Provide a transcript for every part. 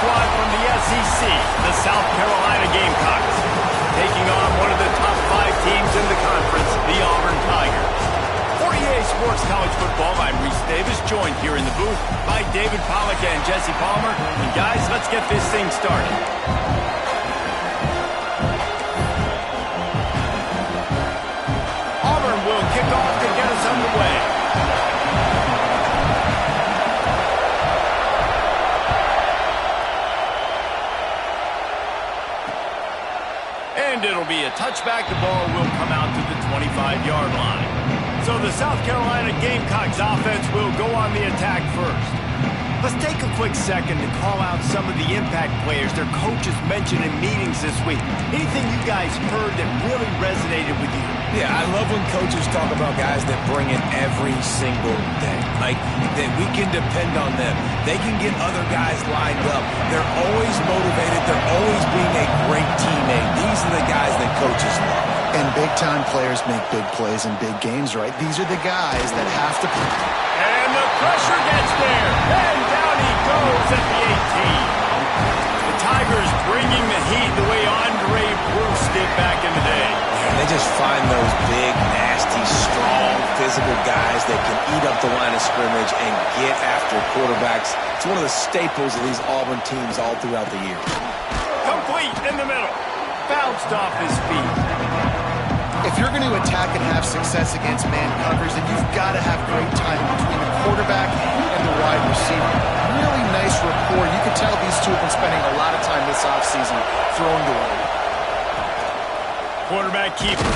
squad from the SEC, the South Carolina Gamecocks, taking on one of the top 5 teams in the conference, the Auburn Tigers. For EA Sports College Football, I'm Reese Davis, joined here in the booth by David Pollack and Jesse Palmer. And guys, let's get this thing started. Auburn will kick off to get us underway. And it'll be a touchback. The ball will come out to the 25-yard line. So the South Carolina Gamecocks offense will go on the attack first. Let's take a quick second to call out some of the impact players their coaches mentioned in meetings this week. Anything you guys heard that really resonated with you? Yeah, I love when coaches talk about guys that bring it every single day. Like, that we can depend on them. They can get other guys lined up. They're always motivated. They're always being a great teammate. These are the guys that coaches love. And big-time players make big plays in big games, right? These are the guys that have to play. And the pressure gets there. And down he goes at the 18. The Tigers bringing the heat the way Andre Bruce did back in the day. And they just find those big, nasty, strong, physical guys that can eat up the line of scrimmage and get after quarterbacks. It's one of the staples of these Auburn teams all throughout the year. Complete in the middle. Bounced off his feet. If you're going to attack and have success against man coverage, then you've got to have great timing between the quarterback and the wide receiver. Really nice rapport. You can tell these two have been spending a lot of time this offseason throwing the ball. Quarterback keeper.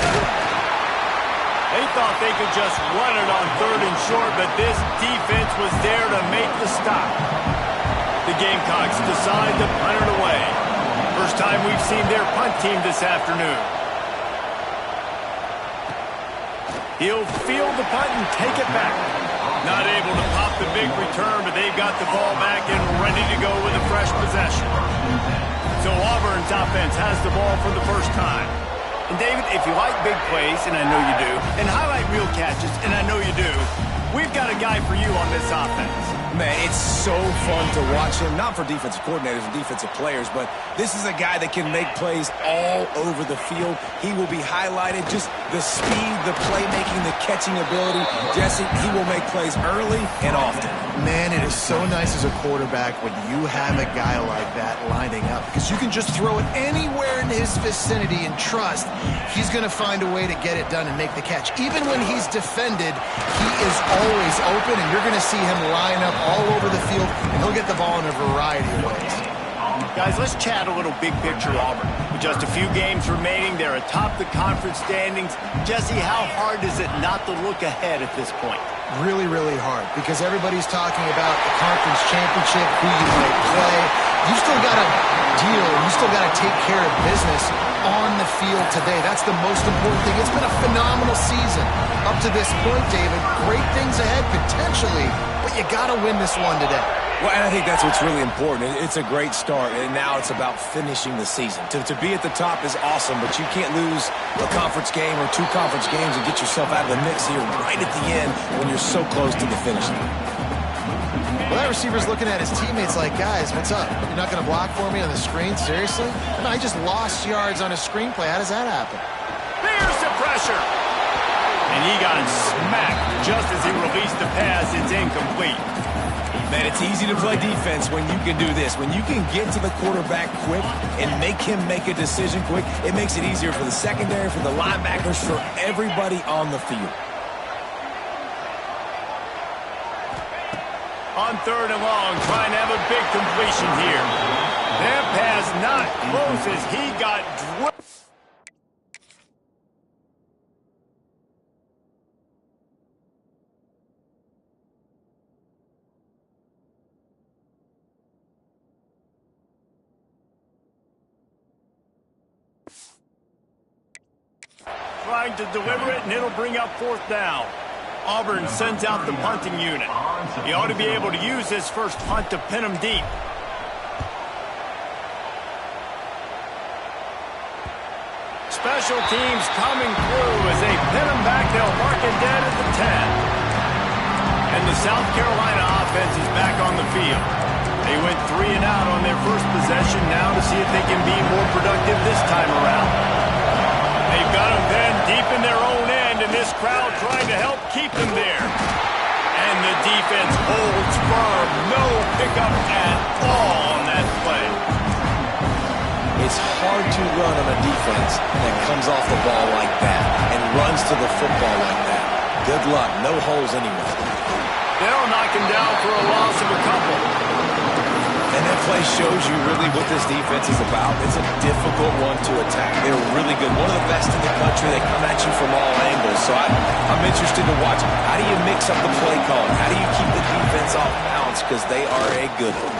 They thought they could just run it on 3rd and short, but this defense was there to make the stop. The Gamecocks decide to punt it away. First time we've seen their punt team this afternoon. He'll field the punt and take it back. Not able to pop the big return, but they've got the ball back and ready to go with a fresh possession. So Auburn's offense has the ball for the first time. And David, if you like big plays, and I know you do, and highlight real catches, and I know you do, we've got a guy for you on this offense. Man, it's so fun to watch him, not for defensive coordinators and defensive players, but this is a guy that can make plays all over the field. He will be highlighted, just the speed, the playmaking, the catching ability. Jesse, he will make plays early and often. Man, it is so nice as a quarterback when you have a guy like that lining up, because you can just throw it anywhere in his vicinity and trust he's going to find a way to get it done and make the catch. Even when he's defended, he is always open, and you're going to see him line up all over the field, and he'll get the ball in a variety of ways. Guys, let's chat a little big picture Auburn. With just a few games remaining, they're atop the conference standings. Jesse, how hard is it not to look ahead at this point? Really, really hard, because everybody's talking about the conference championship, who you might play. You still got to deal, you still got to take care of business on the field today. That's the most important thing. It's been a phenomenal season up to this point, David. Great things ahead, potentially, but you got to win this one today. Well, and I think that's what's really important. It's a great start, and now it's about finishing the season. To be at the top is awesome, but you can't lose a conference game or 2 conference games and get yourself out of the mix here right at the end when you're so close to the finish line. Well, that receiver's looking at his teammates like, guys, what's up? You're not going to block for me on the screen? Seriously? No, I just lost yards on a screenplay. How does that happen? There's the pressure. And he got smacked just as he released the pass. It's incomplete. Man, it's easy to play defense when you can do this. When you can get to the quarterback quick and make him make a decision quick, it makes it easier for the secondary, for the linebackers, for everybody on the field. On 3rd and long, trying to have a big completion here. That pass not close as he got drilled. Trying to deliver it, and it'll bring up 4th down. Auburn sends out the punting unit. He ought to be able to use this first punt to pin him deep. Special teams coming through as they pin him back. They'll mark it dead at the 10. And the South Carolina offense is back on the field. They went 3 and out on their first possession, now to see if they can be more productive this time around. They've got them then deep in their own end, and this crowd trying to help keep them there. And the defense holds firm. No pickup at all on that play. It's hard to run on a defense that comes off the ball like that and runs to the football like that. Good luck. No holes anywhere. They'll knock him down for a loss of a couple. And that play shows you really what this defense is about. It's a difficult one to attack. They're really good. One of the best in the country. They come at you from all angles. So I'm interested to watch. How do you mix up the play calling? How do you keep the defense off balance? Because they are a good one.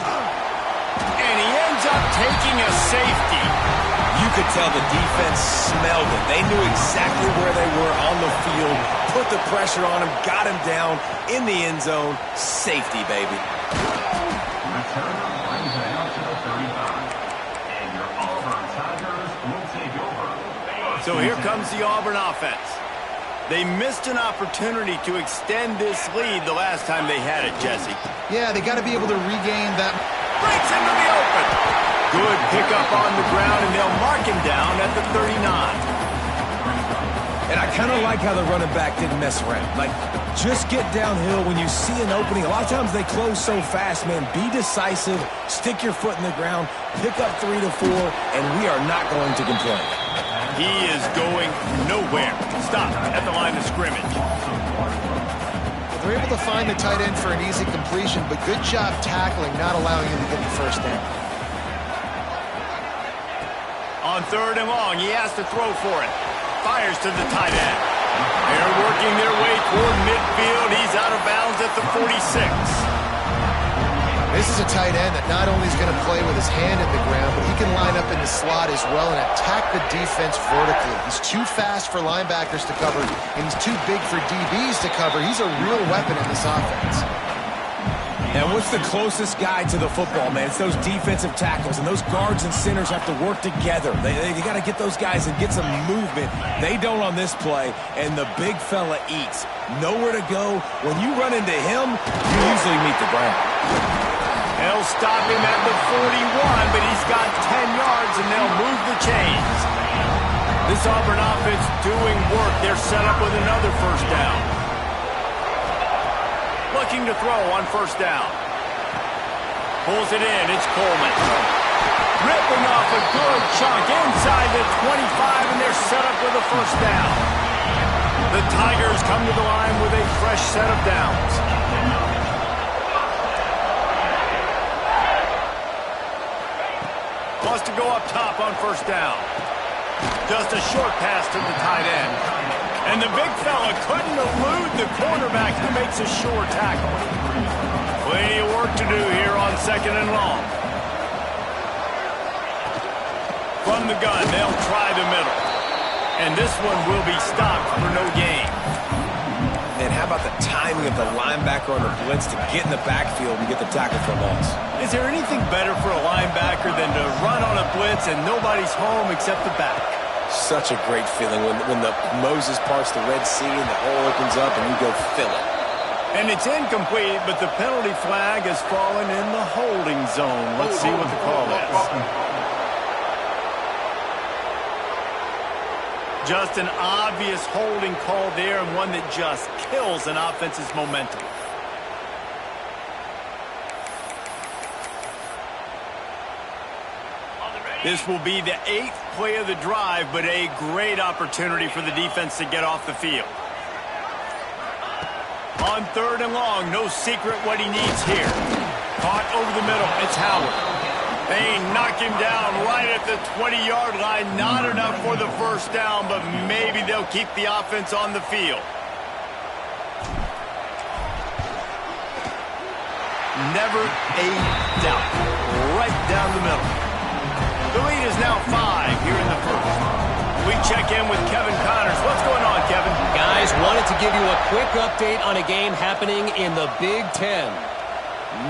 And he ends up taking a safety. You could tell the defense smelled it. They knew exactly where they were on the field, put the pressure on him, got him down in the end zone. Safety, baby. So here comes the Auburn offense. They missed an opportunity to extend this lead the last time they had it, Jesse. Yeah, they got to be able to regain that. Breaks into the open. Good pickup on the ground, and they'll mark him down at the 39. And I kind of like how the running back didn't mess around. Like, just get downhill when you see an opening. A lot of times they close so fast, man. Be decisive, stick your foot in the ground, pick up 3 to 4, and we are not going to complain. He is going nowhere. Stop at the line of scrimmage. They're able to find the tight end for an easy completion, but good job tackling, not allowing him to get the first down. On 3rd and long, he has to throw for it. Fires to the tight end. They're working their way toward midfield. He's out of bounds at the 46. This is a tight end that not only is going to play with his hand in the ground, but he can line up in the slot as well and attack the defense vertically. He's too fast for linebackers to cover, and he's too big for DBs to cover. He's a real weapon in this offense. And what's the closest guy to the football, man? It's those defensive tackles, and those guards and centers have to work together. They got to get those guys and get some movement. They don't on this play, and the big fella eats. Nowhere to go. When you run into him, you usually meet the ground. They'll stop him at the 41, but he's got 10 yards, and they'll move the chains. This Auburn offense doing work. They're set up with another first down. Looking to throw on first down. Pulls it in. It's Coleman. Ripping off a good chunk inside the 25, and they're set up with a first down. The Tigers come to the line with a fresh set of downs. Wants to go up top on first down. Just a short pass to the tight end. And the big fella couldn't elude the cornerback who makes a sure tackle. Plenty of work to do here on 2nd and long. From the gun, they'll try the middle. And this one will be stopped for no gain. And how about the timing of the linebacker on the blitz to get in the backfield and get the tackle for a loss? Is there anything better for a linebacker than to run on a blitz and nobody's home except the back? Such a great feeling when the Moses parts the Red Sea and the hole opens up and you go fill it. And it's incomplete, but the penalty flag has fallen in the holding zone. Let's see what the call is. Just an obvious holding call there, and one that just kills an offense's momentum. This will be the 8th play of the drive, but a great opportunity for the defense to get off the field. On 3rd and long, no secret what he needs here. Caught over the middle, it's Howard. They knock him down right at the 20-yard line. Not enough for the first down, but maybe they'll keep the offense on the field. Never a doubt. Right down the middle. The lead is now 5 here in the first. We check in with Kevin Connors. What's going on, Kevin? Guys, wanted to give you a quick update on a game happening in the Big Ten.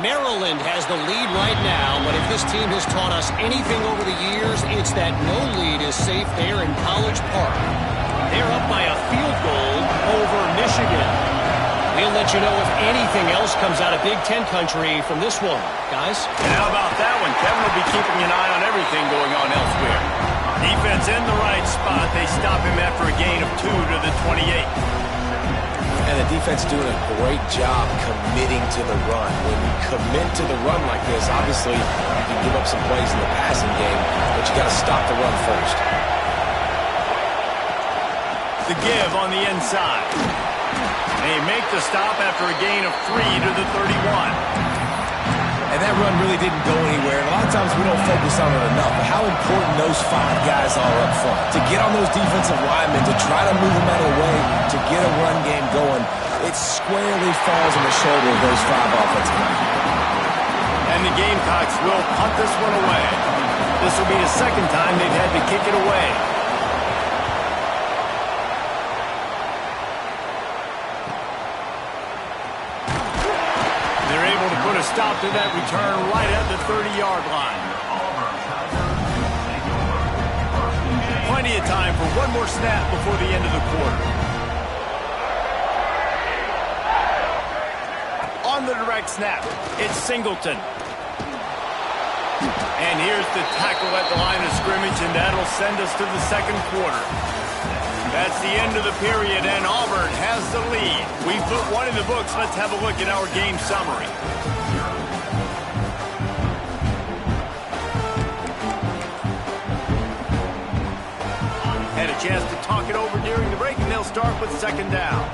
Maryland has the lead right now, but if this team has taught us anything over the years, it's that no lead is safe there in College Park. They're up by a field goal over Michigan. We'll let you know if anything else comes out of Big Ten country from this one, guys. And how about that one? Kevin will be keeping an eye on everything going on elsewhere. Defense in the right spot. They stop him after a gain of 2 to the 28. And the defense doing a great job committing to the run. When you commit to the run like this, obviously you can give up some plays in the passing game, but you got to stop the run first. The give on the inside. They make the stop after a gain of 3 to the 31. And that run really didn't go anywhere. And a lot of times we don't focus on it enough, but how important those 5 guys are up front. To get on those defensive linemen, to try to move them out of the way, to get a run game going, it squarely falls on the shoulder of those 5 offensive linemen. And the Gamecocks will punt this one away. This will be the second time they've had to kick it away. Put a stop to that return right at the 30-yard line. Plenty of time for one more snap before the end of the quarter. On the direct snap, it's Singleton. And here's the tackle at the line of scrimmage, and that'll send us to the second quarter. That's the end of the period, and Auburn has the lead. We put one in the books. Let's have a look at our game summary. Had a chance to talk it over during the break, and they'll start with second down.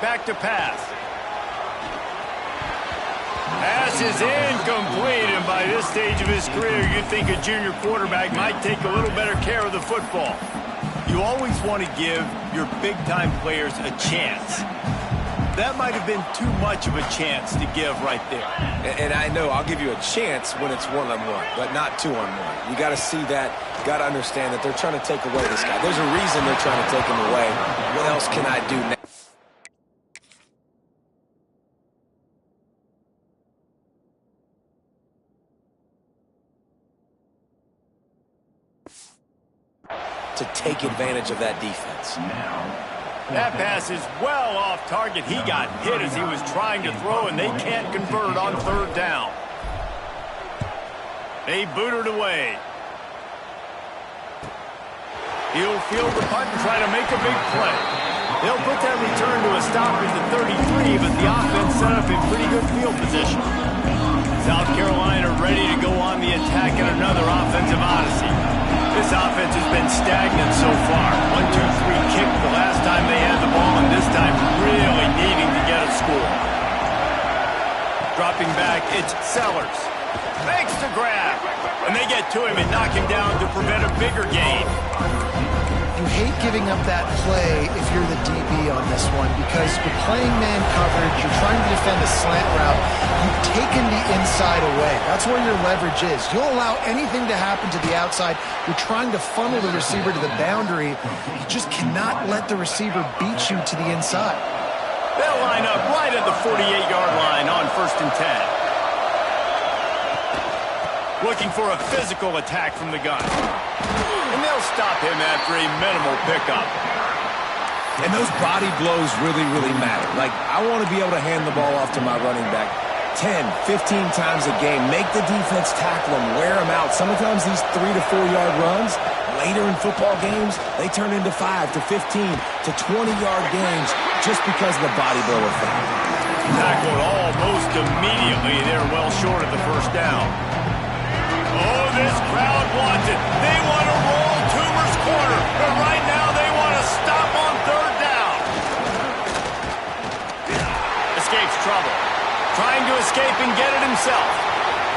Back to pass. Pass is incomplete, and by this stage of his career, you'd think a junior quarterback might take a little better care of the football. You always want to give your big-time players a chance. That might have been too much of a chance to give right there. And I know I'll give you a chance when it's one-on-one, but not two-on-one. You got to see that, got to understand that they're trying to take away this guy. There's a reason they're trying to take him away. What else can I do now? To take advantage of that defense. That pass is well off target. He got hit as he was trying to throw, and they can't convert on third down. They boot it away. He'll field the punt and try to make a big play. They'll put that return to a stop at the 33, but the offense set up in pretty good field position. South Carolina ready to go on the attack in another offensive odyssey. This offense has been stagnant so far. 1-2-3 kick the last time they had the ball, and this time really needing to get a score. Dropping back, it's Sellers. Makes the grab. And they get to him and knock him down to prevent a bigger gain. You hate giving up that play if you're the DB on this one, because you're playing man coverage, you're trying to defend a slant route, you've taken the inside away. That's where your leverage is. You'll allow anything to happen to the outside. You're trying to funnel the receiver to the boundary. You just cannot let the receiver beat you to the inside. They'll line up right at the 48-yard line on 1st and 10. Looking for a physical attack from the gun. And they'll stop him after a minimal pickup. And those body blows really, really matter. Like, I want to be able to hand the ball off to my running back 10, 15 times a game. Make the defense tackle him, wear him out. Sometimes these 3 to 4 yard runs, later in football games, they turn into 5 to 15 to 20-yard games just because of the body blow effect. Tackled almost immediately. They're well short of the first down. Oh, this crowd wants it. They want to roll Toomer's corner, but right now they want to stop on third down. Escapes trouble. Trying to escape and get it himself.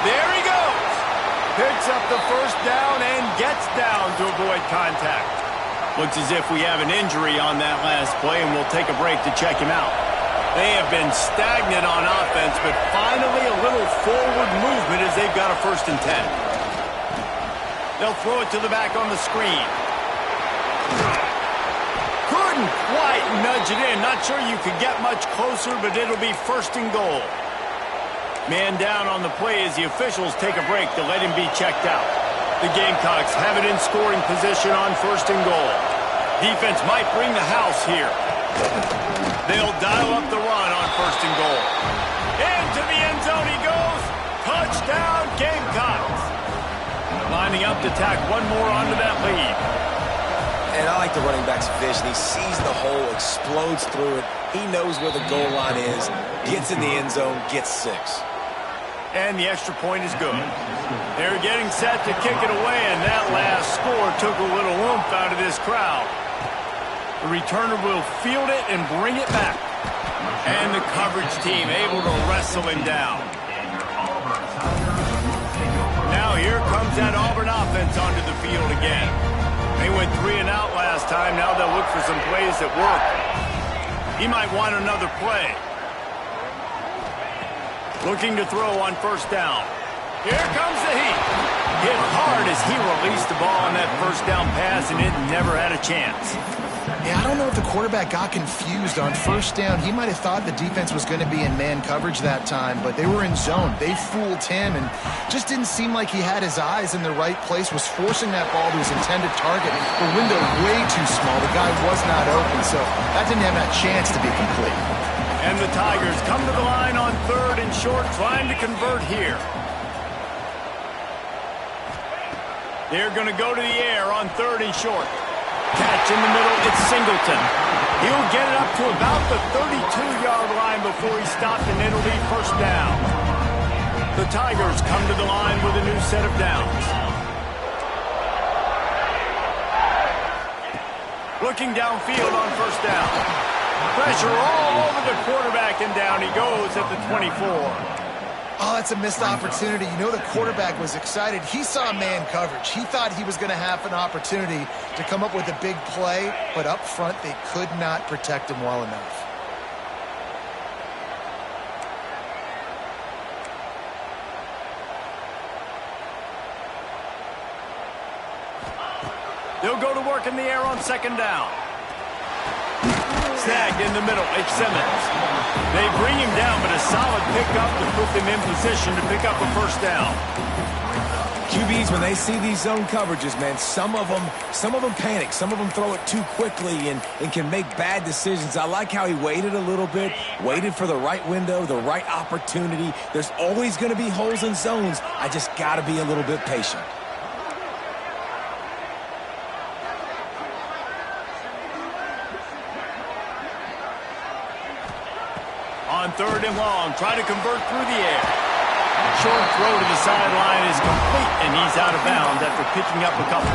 There he goes. Picks up the first down and gets down to avoid contact. Looks as if we have an injury on that last play, and we'll take a break to check him out. They have been stagnant on offense, but finally a little forward movement as they've got a 1st and 10. They'll throw it to the back on the screen. Couldn't quite nudge it in. Not sure you could get much closer, but it'll be 1st and goal. Man down on the play as the officials take a break to let him be checked out. The Gamecocks have it in scoring position on 1st and goal. Defense might bring the house here. They'll dial up the run on 1st and goal. Into the end zone he goes. Touchdown, Gamecocks. Lining up to tack one more onto that lead. And I like the running back's vision. He sees the hole, explodes through it. He knows where the goal line is, gets in the end zone, gets 6. And the extra point is good. They're getting set to kick it away, and that last score took a little oomph out of this crowd. The returner will field it and bring it back. And the coverage team able to wrestle him down. Now here comes that Auburn offense onto the field again. They went 3 and out last time. Now they'll look for some plays that work. He might want another play. Looking to throw on 1st down. Here comes the heat. Hit hard as he released the ball on that 1st down pass, and it never had a chance. Yeah, I don't know if the quarterback got confused on 1st down. He might have thought the defense was going to be in man coverage that time, but they were in zone. They fooled him and just didn't seem like he had his eyes in the right place, was forcing that ball to his intended target. The window way too small. The guy was not open, so that didn't have that chance to be complete. And the Tigers come to the line on 3rd and short, trying to convert here. They're going to go to the air on 3rd and short. Catch in the middle, it's Singleton. He'll get it up to about the 32-yard line before he's stopped, and it'll be 1st down. The Tigers come to the line with a new set of downs. Looking downfield on 1st down. Pressure all over the quarterback, and down he goes at the 24. Oh, that's a missed opportunity. You know the quarterback was excited. He saw man coverage. He thought he was going to have an opportunity to come up with a big play, but up front they could not protect him well enough. They'll go to work in the air on 2nd down. Snagged in the middle, it's Simmons. They bring him down, but a solid pickup to put them in position to pick up a 1st down. QBs, when they see these zone coverages, man, some of them panic. Some of them throw it too quickly and can make bad decisions. I like how he waited a little bit, waited for the right window, the right opportunity. There's always going to be holes in zones. I just got to be a little bit patient. On 3rd and long, try to convert through the air. Short throw to the sideline is complete, and he's out of bounds after picking up a couple.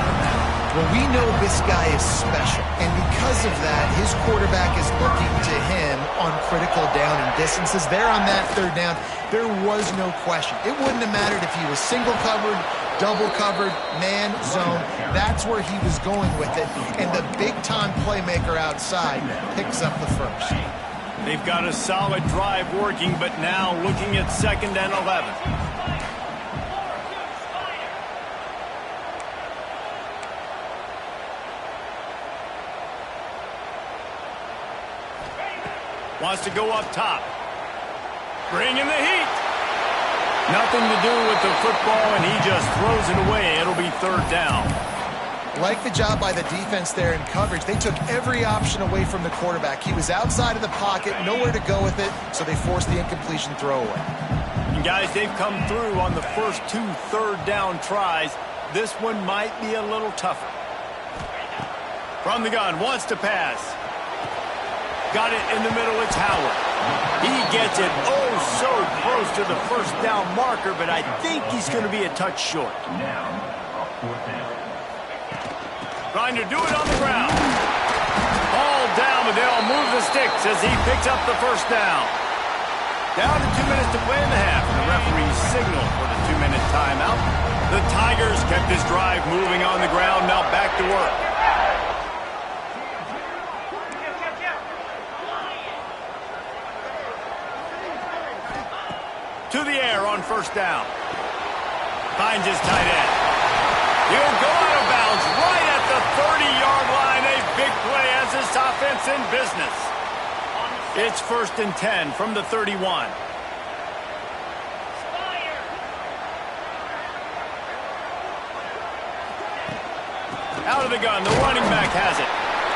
Well, we know this guy is special, and because of that, his quarterback is looking to him on critical down and distances. There on that 3rd down, there was no question. It wouldn't have mattered if he was single covered, double covered, man, zone. That's where he was going with it, and the big-time playmaker outside picks up the 1st. They've got a solid drive working, but now looking at 2nd and 11. Wants to go up top. Bringing the heat. Nothing to do with the football, and he just throws it away. It'll be 3rd down. Like the job by the defense there in coverage. They took every option away from the quarterback. He was outside of the pocket, nowhere to go with it, so they forced the incompletion throwaway. And guys, they've come through on the first 2 3rd down tries. This one might be a little tougher. From the gun, wants to pass. Got it in the middle, it's Howard. He gets it oh so close to the 1st down marker, but I think he's going to be a touch short. Trying to do it on the ground. All down, but they'll move the sticks as he picks up the 1st down. Down to 2 minutes to play in the half. The referee signaled for the 2-minute timeout. The Tigers kept this drive moving on the ground, now back to work. To the air on 1st down. Finds his tight end. He'll go out of bounds right at the 30-yard line. A big play as this offense in business. It's 1st and 10 from the 31. Out of the gun, the running back has it.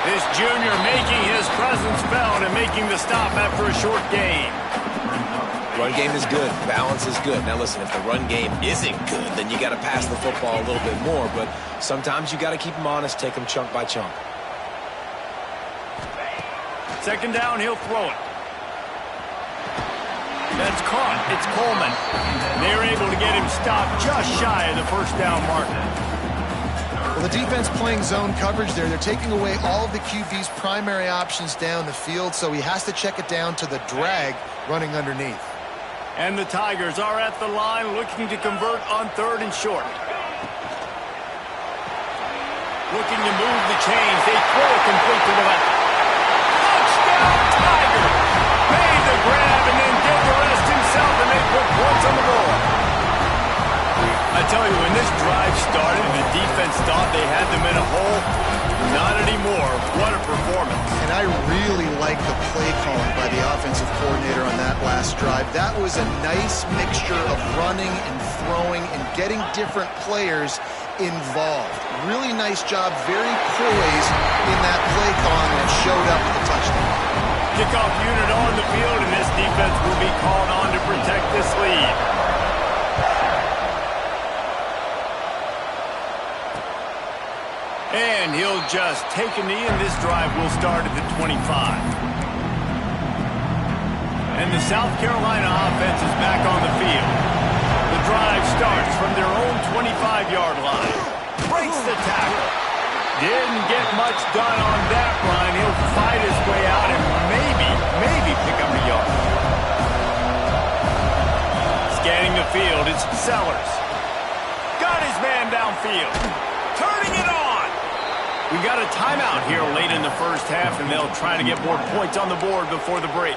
This junior making his presence felt and making the stop after a short gain. Run game is good. Balance is good. Now listen, if the run game isn't good, then you got to pass the football a little bit more. But sometimes you got to keep them honest, take them chunk by chunk. Second down, he'll throw it. That's caught. It's Coleman. They're able to get him stopped just shy of the first down marker. Well, the defense playing zone coverage there. They're taking away all of the QB's primary options down the field, so he has to check it down to the drag running underneath. And the Tigers are at the line looking to convert on 3rd and short. Looking to move the chains. They throw it complete to the left. Touchdown, Tiger! Made the grab and then did the rest himself, and they put points on the board. I tell you, when this drive started, the defense thought they had them in a hole. Not anymore. What a performance. And I really like the play calling by the offensive coordinator on that last drive. That was a nice mixture of running and throwing and getting different players involved. Really nice job, very poised in that play calling, and it showed up with a touchdown. Kickoff unit on the field, and this defense will be called on to protect this lead. And he'll just take a knee, and this drive will start at the 25. And the South Carolina offense is back on the field. The drive starts from their own 25-yard line. Breaks the tackle. Didn't get much done on that run. He'll fight his way out and maybe pick up a yard. Scanning the field, it's Sellers. Got his man downfield. Turning it on. We got a timeout here late in the first half, and they'll try to get more points on the board before the break.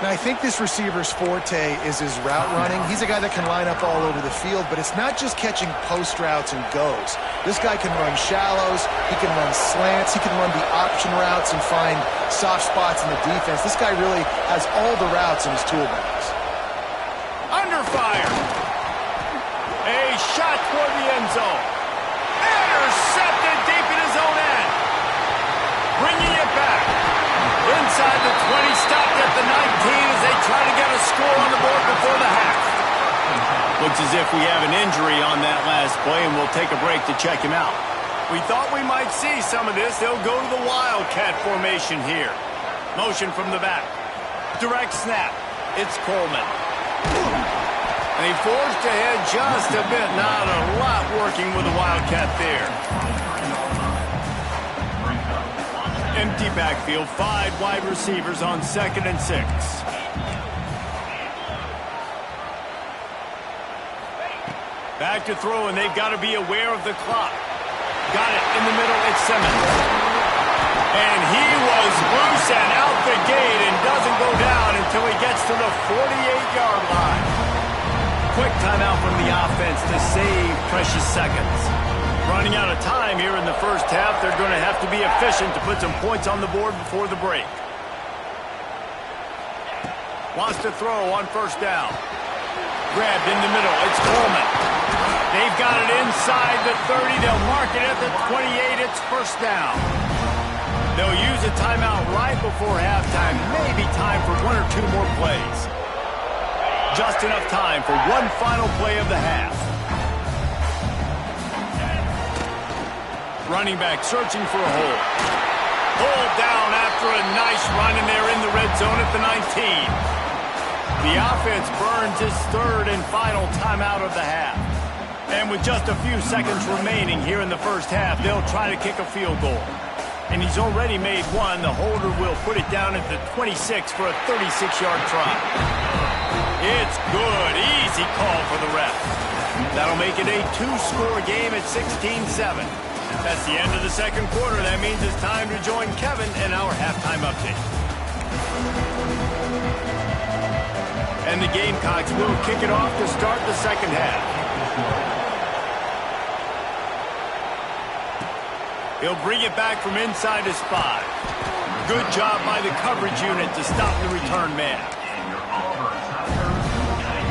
Now, I think this receiver's forte is his route running. He's a guy that can line up all over the field, but it's not just catching post routes and goes. This guy can run shallows, he can run slants, he can run the option routes and find soft spots in the defense. This guy really has all the routes in his toolbox. Under fire. A shot toward the end zone. Intercepted deep in his own end. Bringing it back. Inside the 20, stopped at the 19 as they try to get a score on the board before the half. Looks as if we have an injury on that last play, and we'll take a break to check him out. We thought we might see some of this. They'll go to the Wildcat formation here. Motion from the back. Direct snap. It's Coleman. And he forged ahead just a bit. Not a lot working with the Wildcat there. Empty backfield, 5 wide receivers on 2nd and 6. Back to throw, and they've got to be aware of the clock. Got it in the middle, it's Simmons. And he was loose and out the gate and doesn't go down until he gets to the 48-yard line. Quick timeout from the offense to save precious seconds. Running out of time here in the first half. They're going to have to be efficient to put some points on the board before the break. Wants to throw on 1st down. Grabbed in the middle. It's Coleman. They've got it inside the 30. They'll mark it at the 28. It's 1st down. They'll use a timeout right before halftime. Maybe time for 1 or 2 more plays. Just enough time for one final play of the half. Running back searching for a hole. Pulled down after a nice run, and they're in the red zone at the 19. The offense burns its 3rd and final timeout of the half. And with just a few seconds remaining here in the first half, they'll try to kick a field goal. And he's already made one. The holder will put it down at the 26 for a 36-yard try. It's good. Easy call for the ref. That'll make it a 2-score game at 16-7. That's the end of the second quarter. That means it's time to join Kevin in our halftime update. And the Gamecocks will kick it off to start the second half. He'll bring it back from inside his 5. Good job by the coverage unit to stop the return man.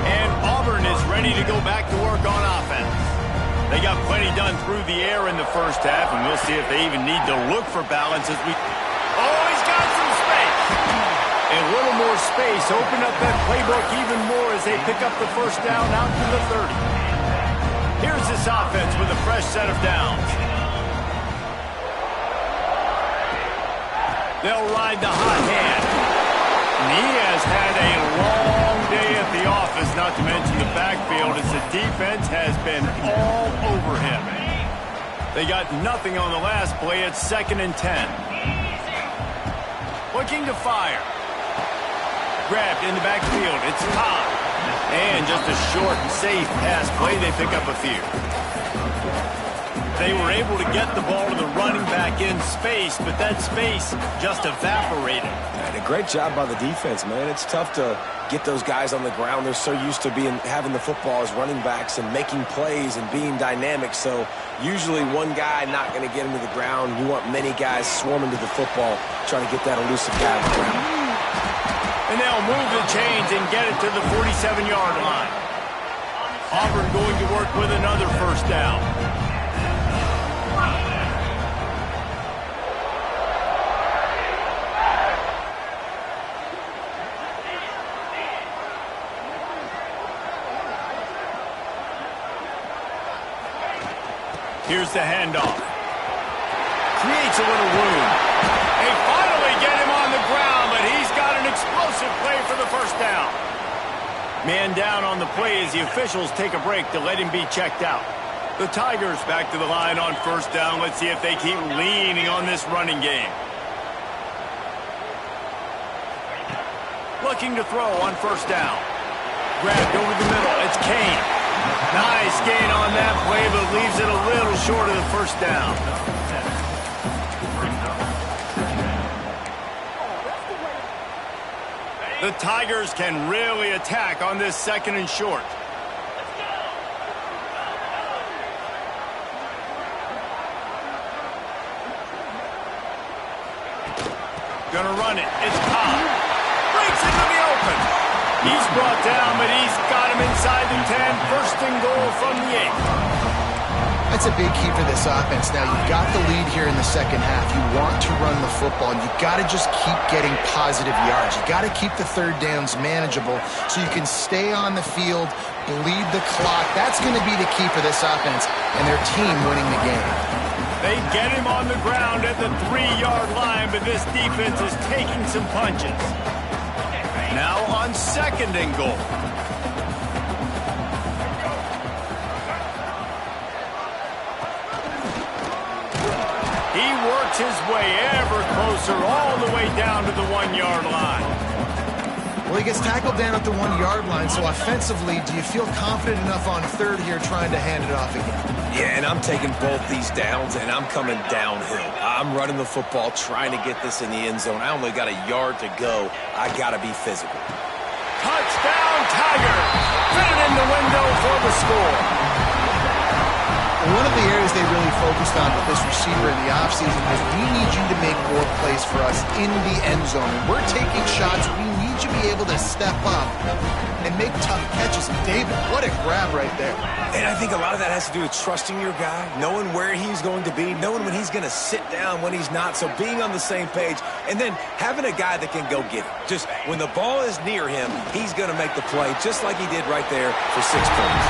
And Auburn is ready to go back to work on offense. They got plenty done through the air in the first half, and we'll see if they even need to look for balance as we... Oh, he's got some space! A little more space. Open up that playbook even more as they pick up the first down out to the 30. Here's this offense with a fresh set of downs. They'll ride the hot hand. And he has had a long day at the office, not to mention the backfield, as the defense has been all over him. They got nothing on the last play. It's 2nd and 10. Looking to fire. Grabbed in the backfield. It's Cobb. And just a short and safe pass play. They pick up a few. They were able to get the ball to the running back in space, but that space just evaporated. And a great job by the defense, man. It's tough to get those guys on the ground. They're so used to having the football as running backs and making plays and being dynamic. So usually one guy not going to get him to the ground. You want many guys swarming to the football, trying to get that elusive guy on the ground. And they'll move the chains and get it to the 47-yard line. Auburn going to work with another first down. Here's the handoff. Creates a little room. They finally get him on the ground, but he's got an explosive play for the first down. Man down on the play as the officials take a break to let him be checked out. The Tigers back to the line on first down. Let's see if they keep leaning on this running game. Looking to throw on first down. Grabbed over the middle. It's Kane. Nice gain on that play, but leaves it a little short of the first down. The Tigers can really attack on this 2nd and short. Gonna run it. It's Cobb. Breaks into the open. He's brought down, but he's got him inside the 10. 1st and goal from the 8. That's a big key for this offense. Now, you've got the lead here in the second half. You want to run the football, and you've got to just keep getting positive yards. You've got to keep the third downs manageable so you can stay on the field, bleed the clock. That's going to be the key for this offense and their team winning the game. They get him on the ground at the 3-yard line, but this defense is taking some punches. Now on 2nd and goal. He works his way ever closer all the way down to the 1-yard line. Well, he gets tackled down at the 1-yard line, so offensively, do you feel confident enough on 3rd here trying to hand it off again? Yeah, and I'm taking both these downs, and I'm coming downhill. I'm running the football, trying to get this in the end zone. I only got a yard to go. I got to be physical. Touchdown, Tigers! Fit it in the window for the score. One of the areas they really focused on with this receiver in the offseason was we need you to make more plays for us in the end zone. And we're taking shots. We need you to be able to step up and make tough catches. And David, what a grab right there. And I think a lot of that has to do with trusting your guy, knowing where he's going to be, knowing when he's going to sit down, when he's not. So being on the same page, and then having a guy that can go get it. Just when the ball is near him, he's going to make the play, just like he did right there for 6 points.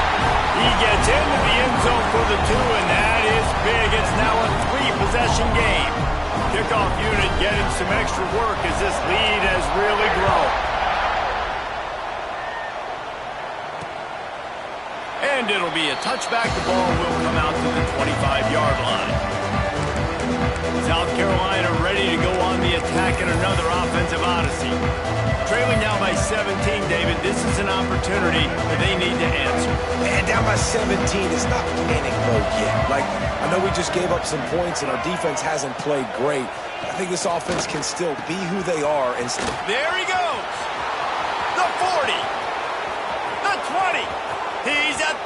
He gets into the end zone for the 2, and that is big. It's now a 3-possession game. Kickoff unit getting some extra work as this lead has really grown. And it'll be a touchback. The ball will come out to the 25-yard line. South Carolina ready to go on the attack in another offensive odyssey. Trailing down by 17, David, this is an opportunity that they need to answer. Man, down by 17, it's not panic mode yet. Like, I know we just gave up some points and our defense hasn't played great. I think this offense can still be who they are. And there he goes. The 40. The 20. He's at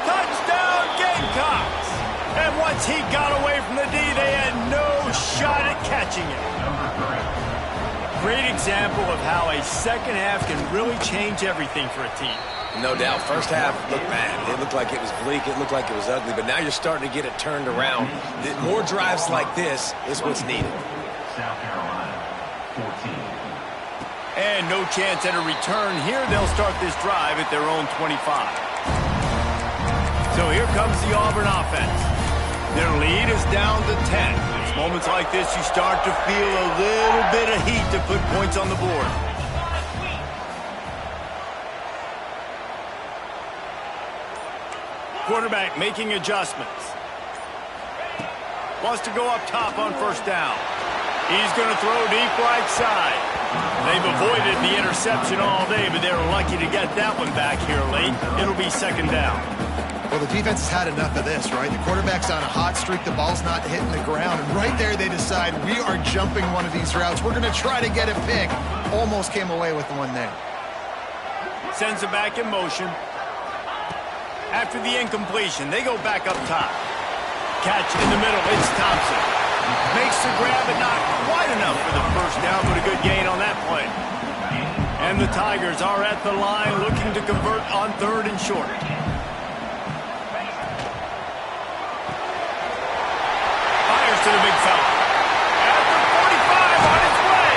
touchdown Gamecocks. And once he got away from the D, they had no shot at catching it. Great example of how a second half can really change everything for a team. No doubt. First half looked bad. It looked like it was bleak. It looked like it was ugly. But now you're starting to get it turned around. More drives like this is what's needed. South Carolina, 14. And no chance at a return here. They'll start this drive at their own 25. So here comes the Auburn offense. Their lead is down to 10. It's moments like this you start to feel a little bit of heat to put points on the board. Quarterback making adjustments. Wants to go up top on first down. He's going to throw deep right side. They've avoided the interception all day, but they're lucky to get that one back here late. It'll be second down. Well, the defense has had enough of this, right? The quarterback's on a hot streak. The ball's not hitting the ground. And right there, they decide, we are jumping one of these routes. We're going to try to get a pick. Almost came away with one there. Sends it back in motion. After the incompletion, they go back up top. Catch in the middle. It's Thompson. Makes the grab, but not quite enough for the first down, but a good gain on that play. And the Tigers are at the line looking to convert on third and short. Fires to the big fella. At the 45 on its way.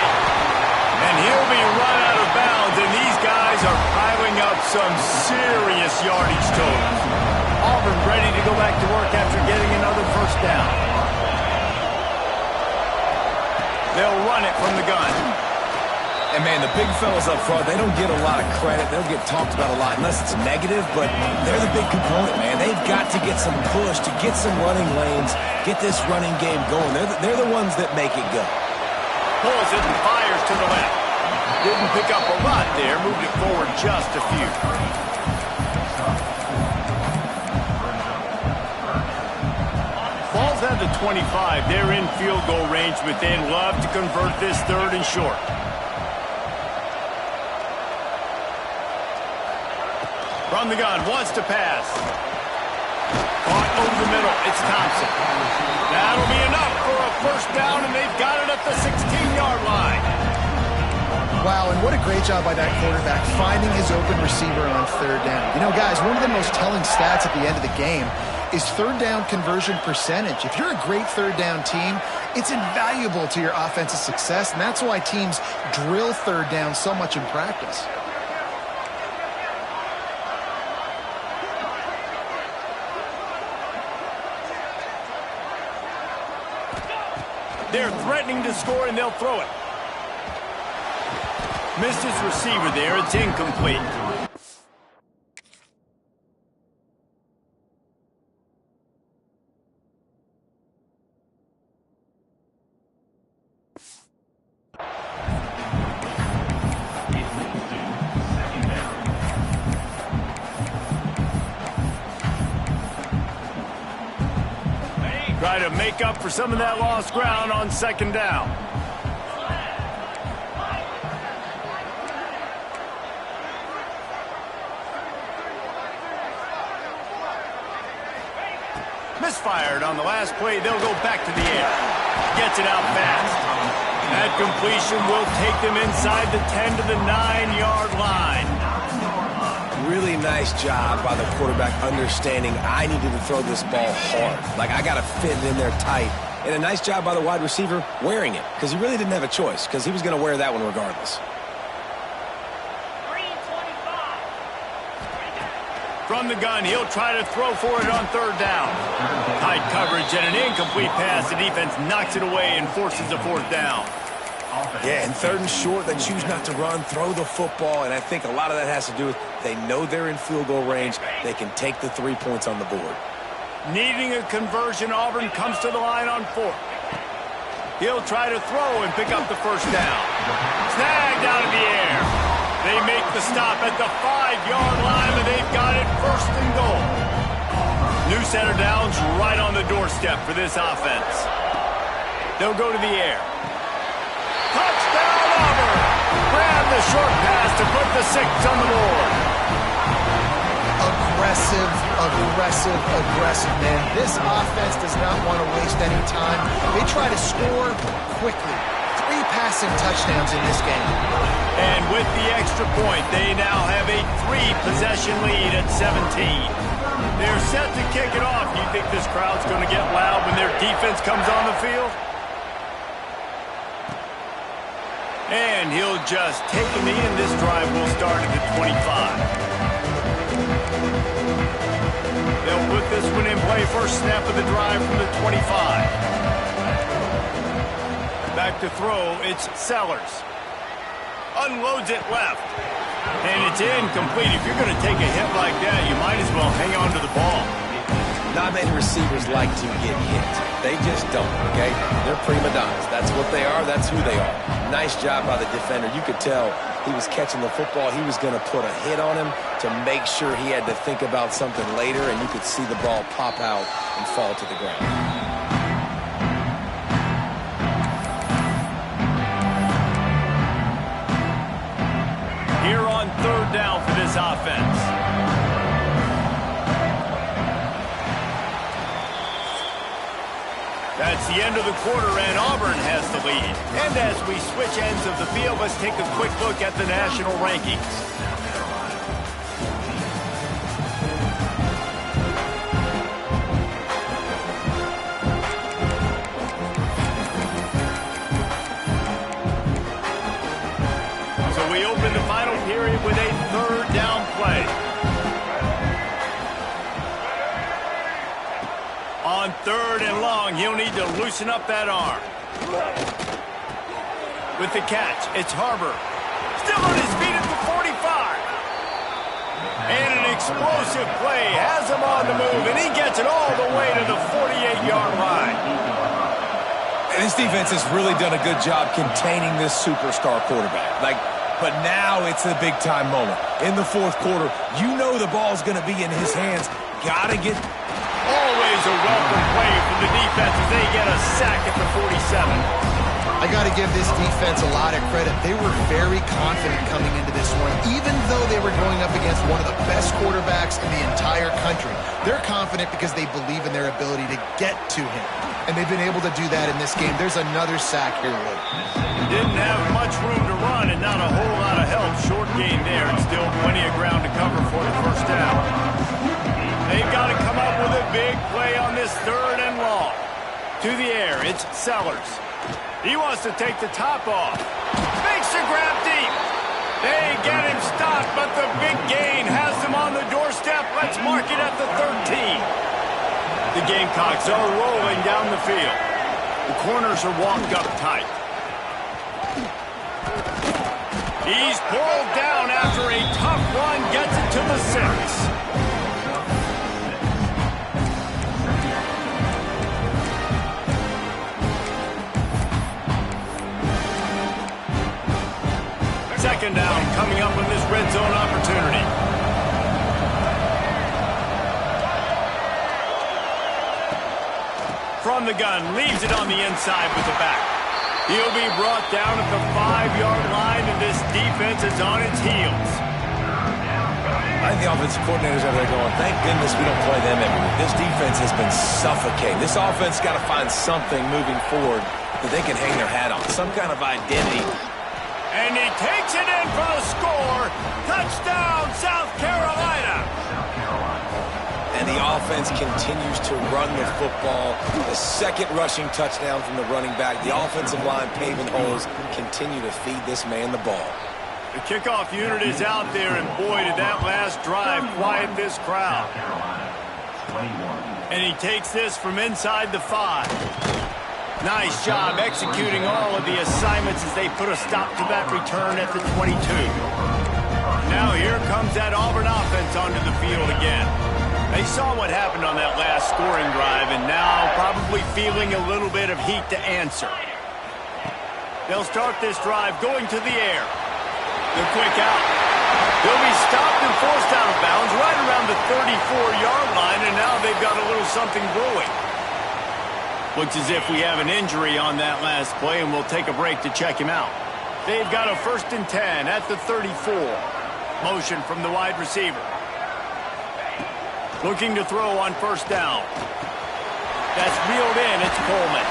And he'll be run out of bounds, and these guys are piling up some serious yardage totals. Auburn ready to go back to work after getting another first down. They'll run it from the gun. And, man, the big fellas up front, they don't get a lot of credit. They'll get talked about a lot unless it's negative, but they're the big component, man. They've got to get some push, to get some running lanes, get this running game going. They're the ones that make it go. Pulls it and fires to the left. Didn't pick up a lot there, moved it forward just a few. Ball's at the 25. They're in field goal range, but they'd love to convert this third and short. From the gun, wants to pass. Caught over the middle. It's Thompson. That'll be enough for a first down, and they've got it at the 16-yard line. Wow, and what a great job by that quarterback finding his open receiver on third down. You know, guys, one of the most telling stats at the end of the game is third down conversion percentage. If you're a great third down team, it's invaluable to your offensive success, and that's why teams drill third down so much in practice. They're threatening to score, and they'll throw it. Missed his receiver there. It's incomplete. Try to make up for some of that lost ground on second down. Misfired on the last play. They'll go back to the air. Gets it out fast. That completion will take them inside the 10 to the 9-yard line. Really nice job by the quarterback understanding I needed to throw this ball hard. Like, I got to fit it in there tight. And a nice job by the wide receiver wearing it, because he really didn't have a choice, because he was going to wear that one regardless. From the gun, he'll try to throw for it on third down. Tight coverage and an incomplete pass. The defense knocks it away and forces a fourth down. Yeah, and third and short, they choose not to run, throw the football, and I think a lot of that has to do with they know they're in field goal range. They can take the 3 points on the board. Needing a conversion, Auburn comes to the line on fourth. He'll try to throw and pick up the first down. Snagged out of the air. They make the stop at the 5-yard line, but they've got it first and goal. New set of downs right on the doorstep for this offense. They'll go to the air. Touchdown, Auburn! Grab the short pass to put the 6 on the board. Aggressive, man. This offense does not want to waste any time. They try to score quickly. 3 pass passing touchdowns in this game. And with the extra point, they now have a 3-possession lead at 17. They're set to kick it off. Do you think this crowd's going to get loud when their defense comes on the field? And he'll just take a knee, and this drive will start at the 25. They'll put this one in play. First snap of the drive from the 25. Back to throw, it's Sellers. Unloads it left. And it's incomplete. If you're going to take a hit like that, you might as well hang on to the ball. Not many receivers like to get hit. They just don't, okay? They're prima donnas. That's what they are. That's who they are. Nice job by the defender. You could tell he was catching the football. He was going to put a hit on him to make sure he had to think about something later, and you could see the ball pop out and fall to the ground. Here on third down for this offense. That's the end of the quarter, and Auburn has the lead. And as we switch ends of the field, let's take a quick look at the national rankings. So we open the final period with a third down play. On third and long, he'll need to loosen up that arm. With the catch, it's Harbor. Still on his feet at the 45. And an explosive play has him on the move, and he gets it all the way to the 48-yard line. And this defense has really done a good job containing this superstar quarterback. But now it's a big-time moment. In the fourth quarter, you know the ball's going to be in his hands. Got to get... Always a welcome play from the defense as they get a sack at the 47. I got to give this defense a lot of credit. They were very confident coming into this one, even though they were going up against one of the best quarterbacks in the entire country. They're confident because they believe in their ability to get to him, and they've been able to do that in this game. There's another sack here, Luke. Didn't have much room to run and not a whole lot of help. Short gain there, and still plenty of ground to cover for the first down. They've got to come up with a big play on this third and long. To the air, it's Sellers. He wants to take the top off. Makes a grab deep. They get him stopped, but the big gain has him on the doorstep. Let's mark it at the 13. The Gamecocks are rolling down the field. The corners are walked up tight. He's pulled down after a tough run, gets it to the 6. Second down coming up with this red zone opportunity. From the gun, leaves it on the inside with the back. He'll be brought down at the 5-yard line, and this defense is on its heels. I think the offensive coordinators over there going, thank goodness we don't play them every week. This defense has been suffocating. This offense got to find something moving forward that they can hang their hat on, some kind of identity. And he takes it in for the score. Touchdown, South Carolina. And the offense continues to run the football. The second rushing touchdown from the running back. The offensive line paving holes, continue to feed this man the ball. The kickoff unit is out there, and boy, did that last drive quiet this crowd. And he takes this from inside the 5. Nice job executing all of the assignments as they put a stop to that return at the 22. Now here comes that Auburn offense onto the field again. They saw what happened on that last scoring drive, and now probably feeling a little bit of heat to answer. They'll start this drive going to the air. The quick out. They'll be stopped and forced out of bounds right around the 34-yard line, and now they've got a little something brewing. Looks as if we have an injury on that last play, and we'll take a break to check him out. They've got a 1st and 10 at the 34. Motion from the wide receiver. Looking to throw on first down. That's reeled in. It's Coleman.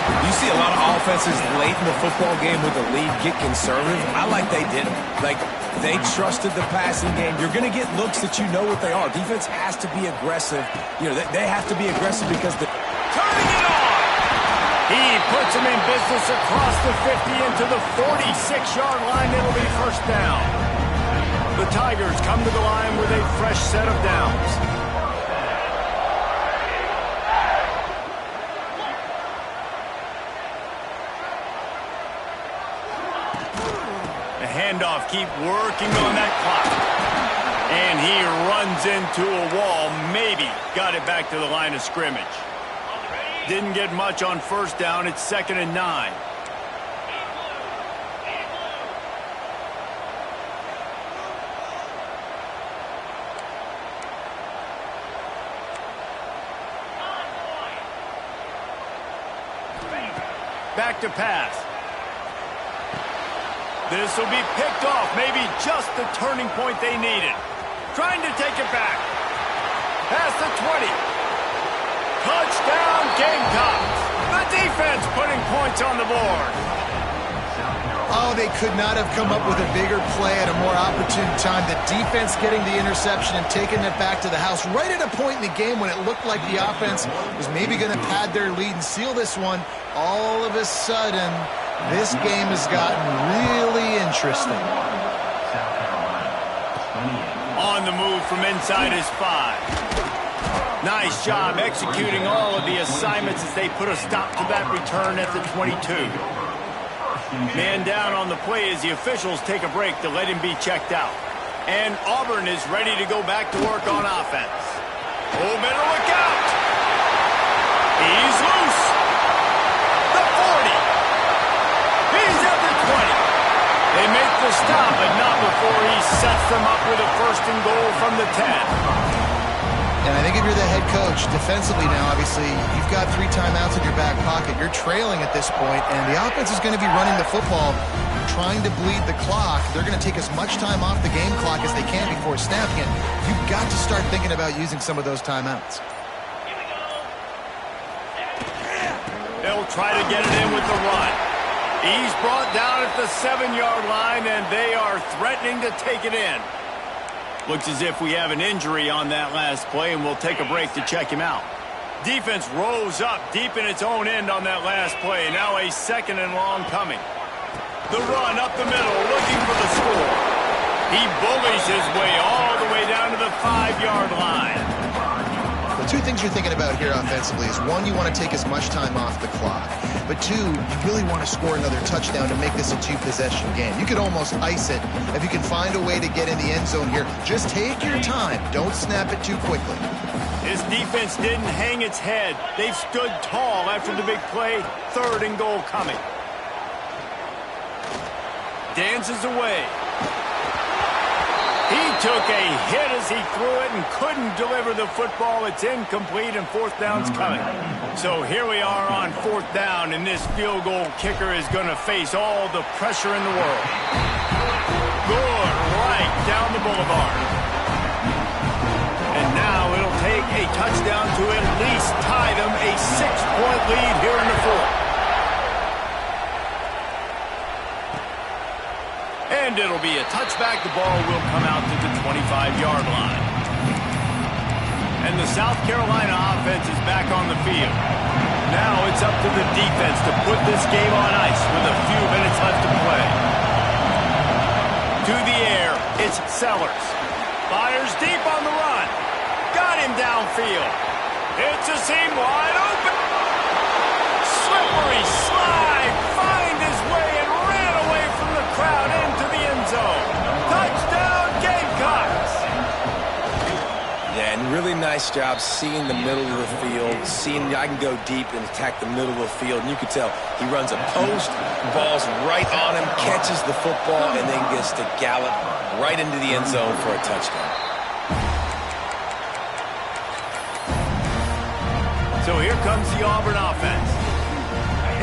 You see a lot of offenses late in the football game with the lead get conservative. I like they didn't. Like, they trusted the passing game. You're going to get looks that you know what they are. Defense has to be aggressive. You know, they have to be aggressive because the... Turning it on! He puts him in business across the 50 into the 46-yard line. It'll be first down. The Tigers come to the line with a fresh set of downs. Handoff, keep working on that clock. And he runs into a wall, maybe got it back to the line of scrimmage. Didn't get much on first down, it's 2nd and 9. Back to pass. This will be picked off, maybe just the turning point they needed. Trying to take it back. Past the 20. Touchdown, Gamecocks. The defense putting points on the board. Oh, they could not have come up with a bigger play at a more opportune time. The defense getting the interception and taking it back to the house right at a point in the game when it looked like the offense was maybe going to pad their lead and seal this one. All of a sudden, this game has gotten really interesting. On the move from inside his 5. Nice job executing all of the assignments as they put a stop to that return at the 22. Man down on the play as the officials take a break to let him be checked out. And Auburn is ready to go back to work on offense. Oh, better look out! He's loose! The 40! He's at the 20. They make the stop, but not before he sets them up with a 1st and goal from the 10. And I think if you're the head coach, defensively now, obviously, you've got 3 timeouts in your back pocket. You're trailing at this point, and the offense is going to be running the football, trying to bleed the clock. They're going to take as much time off the game clock as they can before snapping it. You've got to start thinking about using some of those timeouts. They'll try to get it in with the run. He's brought down at the 7-yard line, and they are threatening to take it in. Looks as if we have an injury on that last play, and we'll take a break to check him out. Defense rose up deep in its own end on that last play. Now a 2nd and long coming. The run up the middle, looking for the score. He bullies his way all the way down to the 5-yard line. The 2 things you're thinking about here offensively is, 1, you want to take as much time off the clock. But 2, you really want to score another touchdown to make this a 2-possession game. You could almost ice it if you can find a way to get in the end zone here. Just take your time. Don't snap it too quickly. His defense didn't hang its head. They've stood tall after the big play. 3rd and goal coming. Dances away. He took a hit as he threw it and couldn't deliver the football. It's incomplete, and 4th down's coming. So here we are on 4th down, and this field goal kicker is going to face all the pressure in the world. Good, right down the boulevard. And now it'll take a touchdown to at least tie them a 6-point lead here in the 4th. And it'll be a touchback. The ball will come out to the 25-yard line. And the South Carolina offense is back on the field. Now it's up to the defense to put this game on ice with a few minutes left to play. To the air, it's Sellers. Fires deep on the run. Got him downfield. It's a seam wide open. Slippery slide. Find his way and ran away from the crowd into the end zone. Touchdown, Gamecocks. Yeah, and really nice job seeing the middle of the field, seeing I can go deep and attack the middle of the field. And you can tell he runs a post, ball's right on him, catches the football, and then gets to gallop right into the end zone for a touchdown. So here comes the Auburn offense.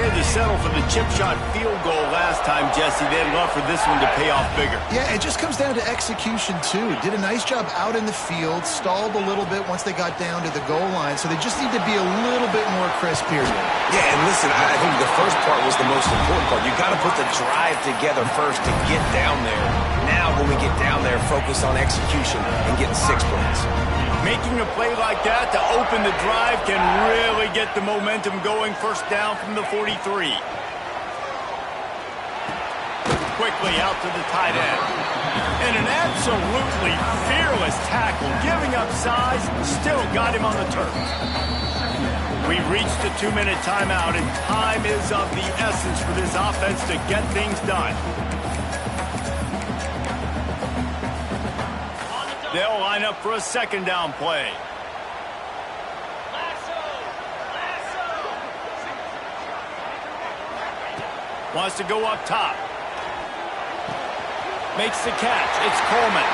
Had to settle for the chip shot field goal last time, Jesse. They'd love for this one to pay off bigger. Yeah, it just comes down to execution, too. Did a nice job out in the field, stalled a little bit once they got down to the goal line, so they just need to be a little bit more crisp here. Yeah, and listen, I think the first part was the most important part. You got to put the drive together first to get down there. Now, when we get down there, focus on execution and getting 6 points. Making a play like that to open the drive can really get the momentum going. First down from the 43. Quickly out to the tight end. And an absolutely fearless tackle. Giving up size, still got him on the turf. We've reached a 2-minute timeout, and time is of the essence for this offense to get things done. They'll line up for a second down play. Wants to go up top. Makes the catch. It's Coleman.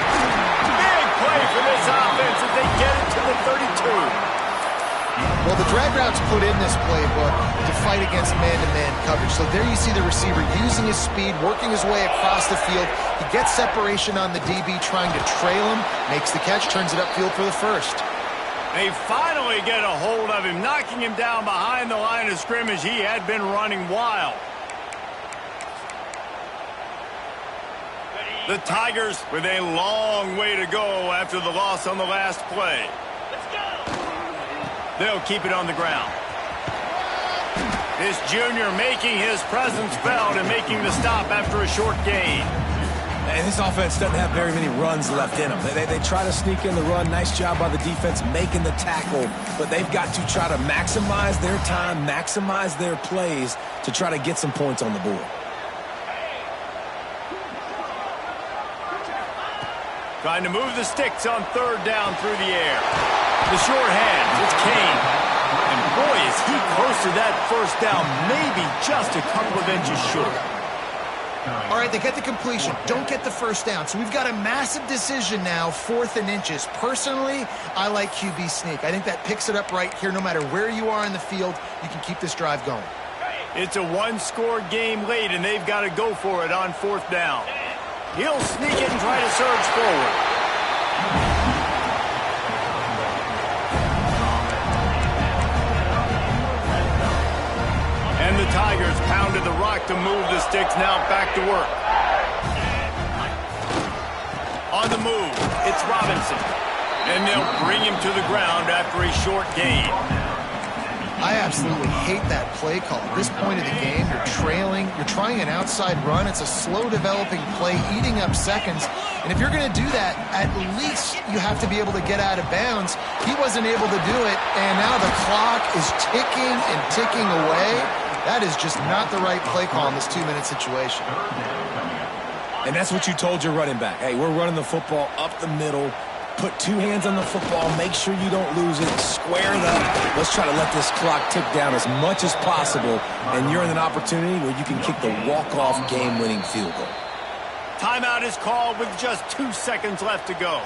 Big play for this offense as they get it to the 32. Well, the drag route's put in this playbook to fight against man-to-man coverage. So there you see the receiver using his speed, working his way across the field. He gets separation on the DB, trying to trail him, makes the catch, turns it upfield for the first. They finally get a hold of him, knocking him down behind the line of scrimmage. He had been running wild. The Tigers with a long way to go after the loss on the last play. They'll keep it on the ground. This junior making his presence felt and making the stop after a short gain. And this offense doesn't have very many runs left in them. They try to sneak in the run. Nice job by the defense making the tackle. But they've got to try to maximize their time, maximize their plays to try to get some points on the board. Trying to move the sticks on third down through the air. The short hand, it's Kane. And boy, is he close to that first down, maybe just a couple of inches short. All right, they get the completion, don't get the first down. So we've got a massive decision now, 4th and inches. Personally, I like QB sneak. I think that picks it up right here. No matter where you are in the field, you can keep this drive going. It's a one-score game late, and they've got to go for it on 4th down. He'll sneak it and try to surge forward. And the Tigers pounded the rock to move the sticks. Now back to work. On the move, it's Robinson. And they'll bring him to the ground after a short gain. I absolutely hate that play call. At this point of the game, you're trailing, you're trying an outside run. It's a slow-developing play, eating up seconds. And if you're going to do that, at least you have to be able to get out of bounds. He wasn't able to do it, and now the clock is ticking and ticking away. That is just not the right play call in this 2-minute situation. And that's what you told your running back. Hey, we're running the football up the middle. Put 2 hands on the football. Make sure you don't lose it. Square it up. Let's try to let this clock tick down as much as possible. And you're in an opportunity where you can kick the walk-off game-winning field goal. Timeout is called with just 2 seconds left to go.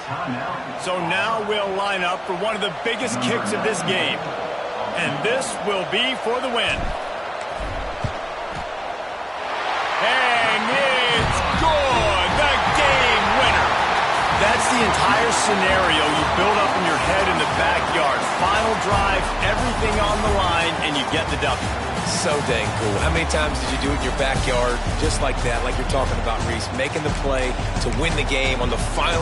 So now we'll line up for one of the biggest kicks of this game. And this will be for the win. And it's good. The game winner. That's the entire scenario you build up in your head in the backyard. Final drive, everything on the line, and you get the W. So dang cool. How many times did you do it in your backyard just like that, like you're talking about, Reese, making the play to win the game on the final